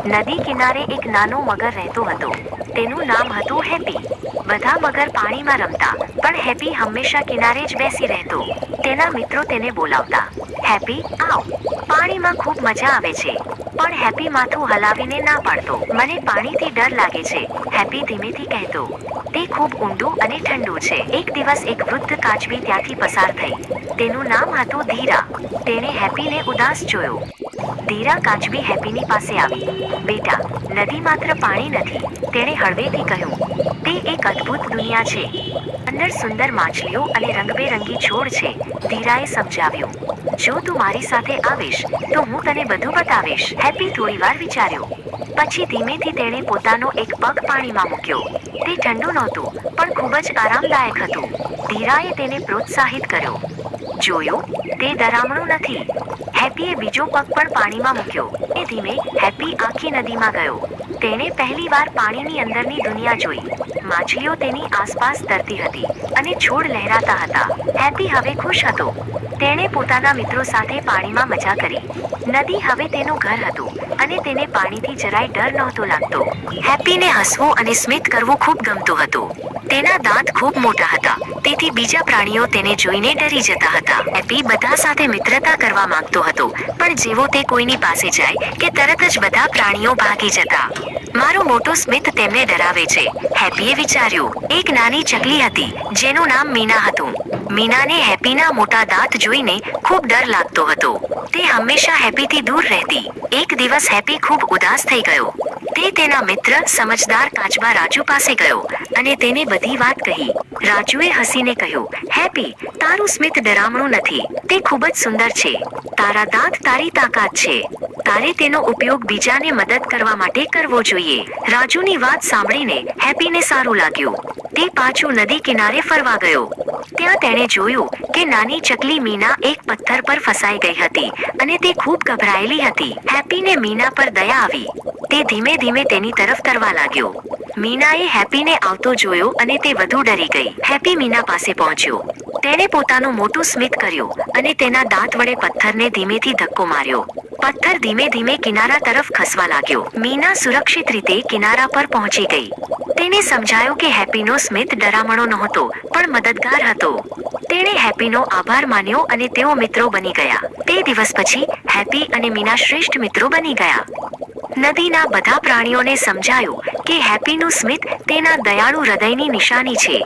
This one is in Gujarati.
નદી કિનારે એક નાનો મગર રહેતો હતો. તેનું નામ હતું હેપી. બધા મગર પાણીમાં રમતા, પણ હેપી હંમેશા કિનારે જ બેસી રહેતો. તેના મિત્રો તેને બોલાવતા, હેપી આવ, પાણીમાં ખૂબ મજા આવે છે. પણ હેપી માથું હલાવીને ના પાડતો. મને પાણીથી ડર લાગે છે, હેપી ધીમેથી કહેતો. તે ખૂબ ઊંડું અને ઠંડુ છે. એક દિવસ એક વૃદ્ધ કાચબી ત્યાંથી પસાર થઈ. તેનું નામ હતું ધીરા. તેણે હેપીને ઉદાસ જોયો. ધીરા કાચબી હેપીની પાસે આવી. બેટા, નદી માત્ર પાણી નથી, તેણે હળવેથી કહ્યું. તે એક અદ્ભુત દુનિયા છે. અંદર સુંદર માછલીઓ અને રંગબેરંગી છોડ છે. ધીરાએ સમજાવ્યું. જો તું મારી સાથે આવીશ, તો હું તને બધું બતાવીશ. હેપી થોડીવાર વિચાર્યો. પછી ધીમેથી તેણે પોતાનો એક પગ પાણીમાં મૂક્યો. તે ઠંડુ નહોતું, પણ ખૂબ જ આરામદાયક હતું. ધીરાએ તેને પ્રોત્સાહિત કર્યો. જોયું, તે ડરામણું નથી. હેપીએ બીજો પગ પણ પાણીમાં મૂક્યો. ધીમે ધીમે હેપી આખી નદીમાં ગયો. તેણે પહેલીવાર પાણીની અંદરની દુનિયા જોઈ. માછલીઓ તેની આસપાસ તરતી હતી અને છોડ લહેરાતા હતા. હેપી હવે ખુશ હતો. તેણે પોતાના મિત્રો સાથે પાણીમાં મજા કરી. નદી હવે તેનું ઘર હતું અને તેને પાણીથી જરાય ડર નહોતો લાગતો. હેપીને હસવું અને સ્મિત કરવું ખૂબ ગમતું હતું. તેના દાંત ખૂબ મોટા હતા, તેથી બીજા પ્રાણીઓ તેને જોઈને ડરી જતા હતા. હેપી બધા સાથે મિત્રતા કરવા માંગતો હતો, પણ જેવો તે કોઈની પાસે જાય કે તરત જ બધા પ્રાણીઓ ભાગી જતા. મારું મોટું સ્મિત તેમને ડરાવે છે, હેપીએ વિચાર્યું. એક નાની ચકલી હતી, જેનું નામ મીના હતું. મીનાને હેપીના મોટા દાંત જોઈને ખૂબ ડર લાગતો હતો. તે હંમેશા હેપીથી દૂર રહેતી. એક દિવસ હેપી ખૂબ ઉદાસ થઈ ગયો. તે તેના મિત્ર સમજદાર કાચબા રાજુ પાસે ગયો અને તેને બધી વાત કહી. રાજુએ હસીને કહ્યું, હેપી, તારું સ્મિત ડરામણું નથી, તે ખૂબ જ સુંદર છે. તારા દાંત તારી તાકાત છે. તારે તેનો ઉપયોગ બીજાને મદદ કરવા માટે કરવો જોઈએ. રાજુની વાત સાંભળીને હેપીને સારું લાગ્યું. તે પાછું નદી કિનારે ફરવા ગયો. ત્યાં તેણે જોયું કે નાની ચકલી મીના એક પથ્થર પર ફસાઈ ગઈ હતી અને તે ખૂબ ગભરાયેલી હતી. હેપીને મીના પર દયા આવી. તે ધીમે ધીમે તેની તરફ તરવા લાગ્યો. મીનાએ હેપીને આવતો જોયો અને તે વધુ ડરી ગઈ. હેપી મીના પાસે પહોંચ્યો. તેણે પોતાનું મોટું સ્મિત કર્યું અને તેના દાંત વડે પથ્થરને ધીમેથી ધક્કો માર્યો. પથ્થર ધીમે ધીમે કિનારા તરફ ખસવા લાગ્યો. મીના સુરક્ષિત રીતે કિનારા પર પહોંચી ગઈ. તેને સમજાયું કે હેપીનો સ્મિત ડરામણો નહોતો, પણ મદદગાર હતો. તેણે હેપીનો આભાર માન્યો અને તેઓ મિત્રો બની ગયા. તે દિવસ પછી હેપી અને મીના શ્રેષ્ઠ મિત્રો બની ગયા. નદીના બધા પ્રાણીઓને સમજાયું કે હેપીનું સ્મિત તેના દયાળુ હૃદયની નિશાની છે.